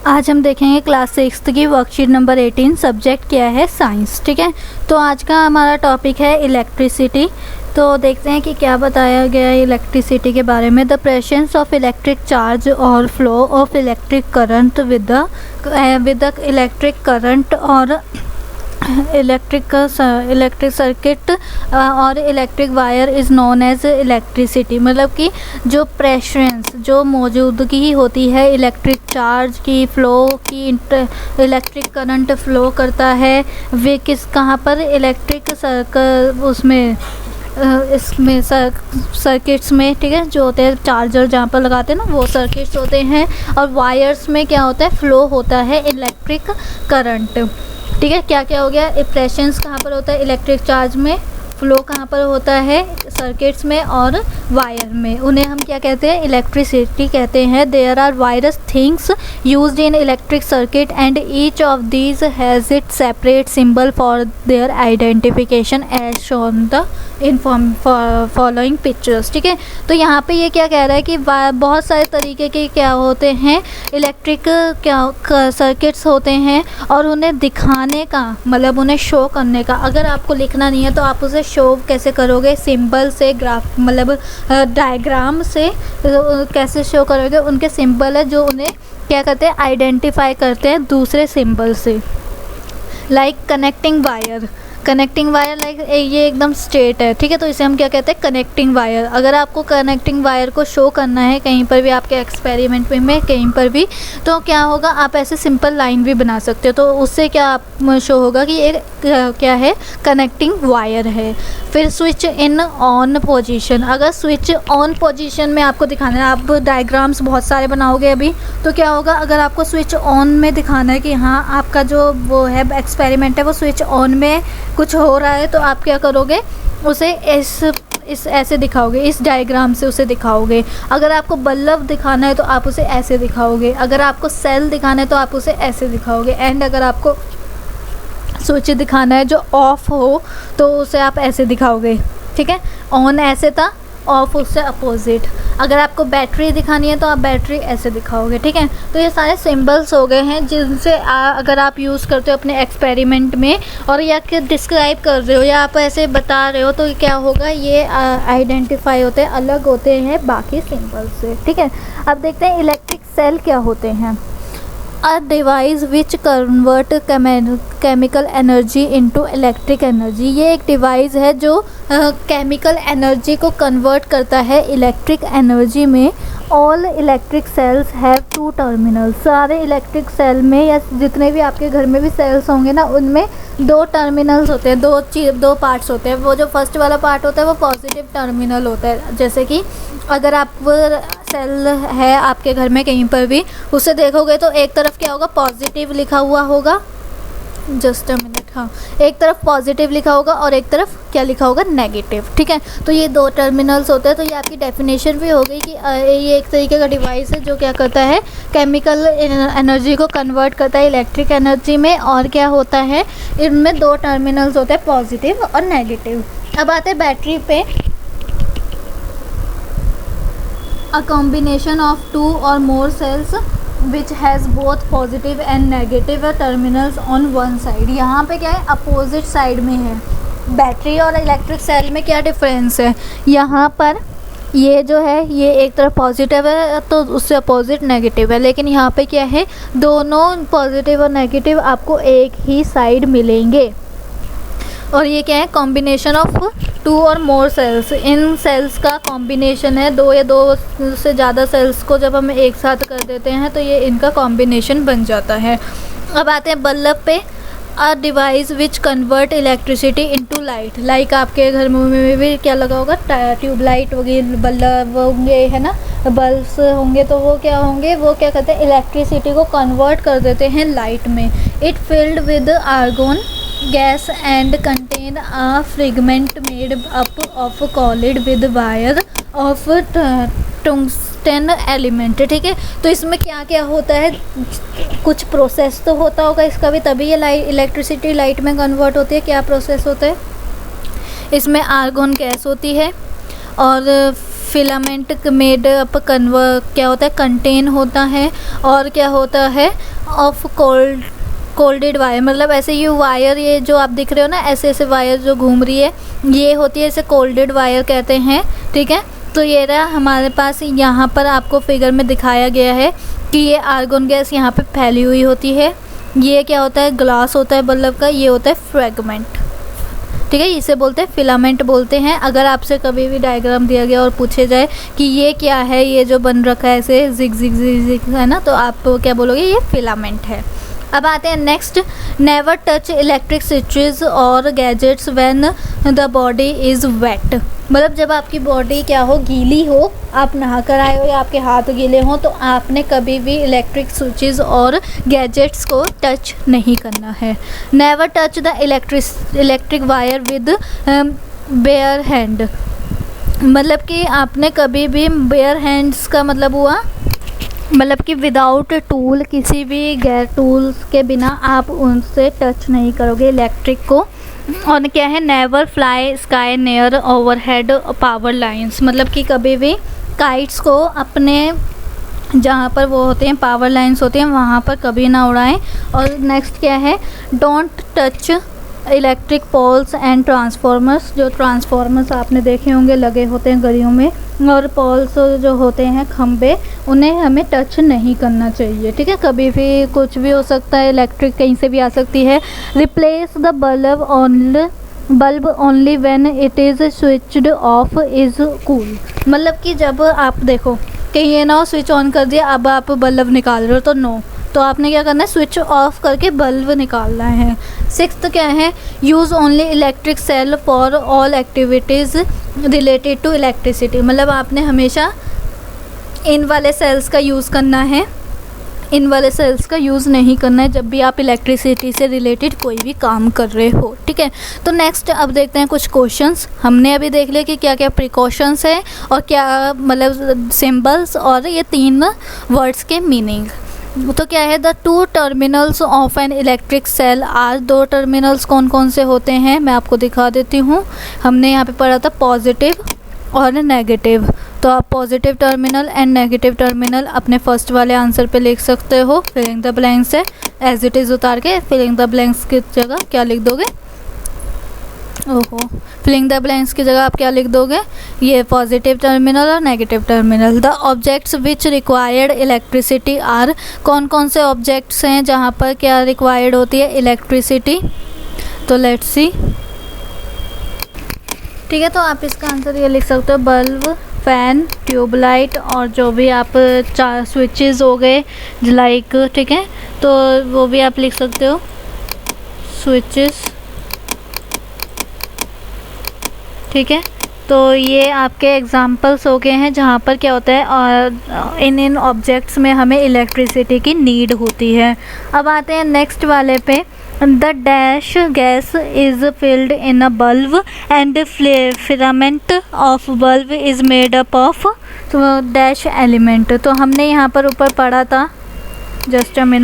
आज हम देखेंगे क्लास 6 की वर्कशीट नंबर 18। सब्जेक्ट क्या है? साइंस। ठीक है, तो आज का हमारा टॉपिक है इलेक्ट्रिसिटी। तो देखते हैं कि क्या बताया गया है इलेक्ट्रिसिटी के बारे में। The presence of electric charge और flow of electric current with the electric current और इलेक्ट्रिक सर्किट और electric wire is known as electricity. मतलब कि जो प्रेशरेंस, जो मौजूदगी होती है इलेक्ट्रिक चार्ज की, फ्लो की, इलेक्ट्रिक करंट फ्लो करता है वे कहाँ पर? इलेक्ट्रिक उसमें इसमें सर्किट्स में। ठीक है, जो होते हैं चार्जर जहाँ पर लगाते हैं ना, वो सर्किट्स होते हैं। और वायर्स में क्या होता है? फ्लो होता है इलेक्ट्रिक करंट। ठीक है, क्या क्या हो गया? प्रेशरेंस कहाँ पर होता है? इलेक्ट्रिक चार्ज में। फ्लो कहाँ पर होता है? सर्किट्स में और वायर में। उन्हें हम क्या कहते हैं? इलेक्ट्रिसिटी कहते हैं। There are various things used in electric circuit and each of these has it separate symbol for their identification as shown the following pictures. ठीक है, तो यहाँ पे ये क्या कह रहा है कि बहुत सारे तरीके के क्या होते हैं? इलेक्ट्रिक क्या सर्किट्स होते हैं, और उन्हें दिखाने का मतलब उन्हें शो करने का। अगर आपको लिखना नहीं है तो आप उसे शो कैसे करोगे? सिंबल से, ग्राफ मतलब डायग्राम से कैसे शो करोगे? उनके सिंबल है जो उन्हें क्या करते हैं? आइडेंटिफाई करते हैं दूसरे सिंबल से। Like connecting wire. Connecting wire like ये एकदम स्ट्रेट है। ठीक है, तो इसे हम क्या कहते हैं? Connecting wire. अगर आपको कनेक्टिंग वायर को शो करना है कहीं पर भी, आपके एक्सपेरिमेंट में कहीं पर भी, तो क्या होगा? आप ऐसे सिंपल लाइन भी बना सकते हो। तो उससे क्या आप शो होगा कि ये क्या है? कनेक्टिंग वायर है। फिर स्विच इन ऑन पोजीशन। अगर स्विच ऑन पोजीशन में आपको दिखाना है, आप डायग्राम्स बहुत सारे बनाओगे अभी, तो क्या होगा? अगर आपको स्विच ऑन में दिखाना है कि हाँ आपका जो वो है एक्सपेरिमेंट है वो स्विच ऑन में कुछ हो रहा है, तो आप क्या करोगे? उसे इस ऐसे दिखाओगे, इस डायग्राम से उसे दिखाओगे। अगर आपको बल्ब दिखाना है तो आप उसे ऐसे दिखाओगे। अगर आपको सेल दिखाना है तो आप उसे ऐसे दिखाओगे। एंड अगर आपको स्विच दिखाना है जो ऑफ हो तो उसे आप ऐसे दिखाओगे। ठीक है, ऑन ऐसे था, ऑफ उससे अपोजिट। अगर आपको बैटरी दिखानी है तो आप बैटरी ऐसे दिखाओगे। ठीक है, तो ये सारे सिंबल्स हो गए हैं जिनसे अगर आप यूज़ करते हो अपने एक्सपेरिमेंट में, और या कि डिस्क्राइब कर रहे हो या आप ऐसे बता रहे हो, तो क्या होगा? ये आइडेंटिफाई होते हैं, अलग होते हैं बाकी सिंबल्स से। ठीक है, अब देखते हैं इलेक्ट्रिक सेल क्या होते हैं। A device which convert chemical energy into electric energy. ये एक डिवाइस है जो केमिकल एनर्जी को कन्वर्ट करता है इलेक्ट्रिक एनर्जी में। All electric cells have two terminals. सारे इलेक्ट्रिक सेल में या जितने भी आपके घर में भी सेल्स होंगे ना, उनमें दो टर्मिनल्स होते हैं, दो पार्ट्स होते हैं। वो जो फर्स्ट वाला पार्ट होता है वो पॉजिटिव टर्मिनल होता है। जैसे कि अगर आप सेल है आपके घर में कहीं पर भी, उसे देखोगे तो एक तरफ क्या होगा? पॉजिटिव लिखा हुआ होगा। जस्ट अ मिनट, हाँ, एक तरफ पॉजिटिव लिखा होगा और एक तरफ क्या लिखा होगा? नेगेटिव। ठीक है, तो ये दो टर्मिनल्स होते हैं। तो ये आपकी डेफिनेशन भी हो गई कि ये एक तरीके का डिवाइस है जो क्या करता है? केमिकल एनर्जी को कन्वर्ट करता है इलेक्ट्रिक एनर्जी में। और क्या होता है? इनमें दो टर्मिनल्स होते हैं, पॉजिटिव और नेगेटिव। अब आते हैं बैटरी पे। A combination of two or more cells which has both positive and negative terminals on one side। यहाँ पे क्या है? अपोजिट साइड में है। बैटरी और इलेक्ट्रिक सेल में क्या डिफरेंस है? यहाँ पर ये जो है ये एक तरफ पॉजिटिव है तो उससे अपोजिट नेगेटिव है, लेकिन यहाँ पे क्या है? दोनों पॉजिटिव और नेगेटिव आपको एक ही साइड मिलेंगे। और ये क्या है? कॉम्बिनेशन ऑफ टू और मोर सेल्स। इन सेल्स का कॉम्बिनेशन है, दो या दो से ज़्यादा सेल्स को जब हम एक साथ कर देते हैं तो ये इनका कॉम्बिनेशन बन जाता है। अब आते हैं बल्ब पे। A device which convert electricity into light. Like आपके घर में भी क्या लगा होगा? ट्यूबलाइट वगैरह, बल्ब होंगे, है ना, बल्ब्स होंगे, तो वो क्या होंगे? वो क्या करते हैं? इलेक्ट्रिसिटी को कन्वर्ट कर देते हैं लाइट में। It filled with argon gas and contain a fragment made up of coiled with wire of tungsten element. ठीक है, तो इसमें क्या क्या होता है? कुछ प्रोसेस तो होता होगा इसका भी, तभी ये इलेक्ट्रिसिटी लाइट में कन्वर्ट होती है। क्या प्रोसेस होता है? इसमें आर्गोन गैस होती है और फिलामेंट मेड अप क्या होता है? कंटेन होता है। और क्या होता है? ऑफ कोल्डेड वायर, मतलब ऐसे ये वायर, ये जो आप दिख रहे हो ना ऐसे ऐसे वायर जो घूम रही है, ये होती है, इसे कोल्डेड वायर कहते हैं। ठीक है, तो ये रहा हमारे पास, यहाँ पर आपको फिगर में दिखाया गया है कि ये आर्गन गैस यहाँ पे फैली हुई होती है। ये क्या होता है, ग्लास होता है बल्ब का, ये होता है फ्रेगमेंट। ठीक है, इसे बोलते हैं फिलामेंट बोलते हैं। अगर आपसे कभी भी डायग्राम दिया गया और पूछे जाए कि ये क्या है, ये जो बन रखा है ऐसे जिग जिग जिग जिग है ना, तो आप क्या बोलोगे, ये फिलामेंट है। अब आते हैं next, never touch electric switches और gadgets when the body is wet. मतलब जब आपकी बॉडी क्या हो, गीली हो, आप नहा कर आए हो या आपके हाथ गीले हों, तो आपने कभी भी इलेक्ट्रिक स्विचेस और गैजेट्स को टच नहीं करना है। Never touch the electric wire with bare hand. मतलब कि आपने कभी भी बेयर हैंड्स का मतलब हुआ, मतलब कि विदाउट टूल, किसी भी गैर टूल्स के बिना आप उनसे टच नहीं करोगे इलेक्ट्रिक को। और क्या है, never fly sky near overhead power lines. मतलब कि कभी भी काइट्स को अपने जहाँ पर वो होते हैं पावर लाइंस होती हैं वहाँ पर कभी ना उड़ाएं। और नेक्स्ट क्या है, don't touch electric poles and transformers. जो ट्रांसफार्मर्स आपने देखे होंगे लगे होते हैं गलियों में, और पोल्स जो होते हैं खंबे, उन्हें हमें टच नहीं करना चाहिए। ठीक है, कभी भी कुछ भी हो सकता है, इलेक्ट्रिक कहीं से भी आ सकती है। Replace the bulb only when it is switched off is cool. मतलब कि जब आप देखो कहीं ये ना हो स्विच ऑन कर दिया, अब आप बल्ब निकाल रहे हो तो नो, तो आपने क्या करना है, स्विच ऑफ करके बल्ब निकालना है। सिक्स्थ क्या है, use only electric cell for all activities related to electricity. मतलब आपने हमेशा इन वाले सेल्स का यूज़ करना है, इन वाले सेल्स का यूज़ नहीं करना है जब भी आप इलेक्ट्रिसिटी से रिलेटेड कोई भी काम कर रहे हो। ठीक है, तो नेक्स्ट अब देखते हैं कुछ क्वेश्चंस। हमने अभी देख लिया कि क्या क्या प्रिकॉशंस है और क्या मतलब सिंबल्स और ये 3 वर्ड्स के मीनिंग। तो क्या है, the 2 terminals of an electric cell are. 2 terminals कौन कौन से होते हैं मैं आपको दिखा देती हूँ। हमने यहाँ पे पढ़ा था पॉजिटिव और नेगेटिव, तो आप positive terminal and negative terminal अपने फर्स्ट वाले आंसर पे लिख सकते हो। फिलिंग द ब्लैंक्स से एज इट इज़ उतार के फिलिंग द ब्लैंक्स की जगह क्या लिख दोगे, फिलिंग द ब्लैंक्स की जगह आप क्या लिख दोगे, ये पॉजिटिव टर्मिनल और negative terminal. The objects which required electricity are. कौन कौन से ऑब्जेक्ट्स हैं जहाँ पर क्या रिक्वायर्ड होती है, इलेक्ट्रिसिटी। तो लेट्स सी। ठीक है, तो आप इसका आंसर ये लिख सकते हो, बल्ब, फ़ैन, ट्यूबलाइट और जो भी आप 4 स्विचेस हो गए लाइक। ठीक है, तो वो भी आप लिख सकते हो, स्विचेस। ठीक है, तो ये आपके एग्जांपल्स हो गए हैं जहाँ पर क्या होता है और इन ऑब्जेक्ट्स में हमें इलेक्ट्रिसिटी की नीड होती है। अब आते हैं नेक्स्ट वाले पे, the dash gas is filled in a bulb and filament of bulb is made up of dash element. तो हमने यहाँ पर ऊपर पढ़ा था, जस्ट अ मिनट,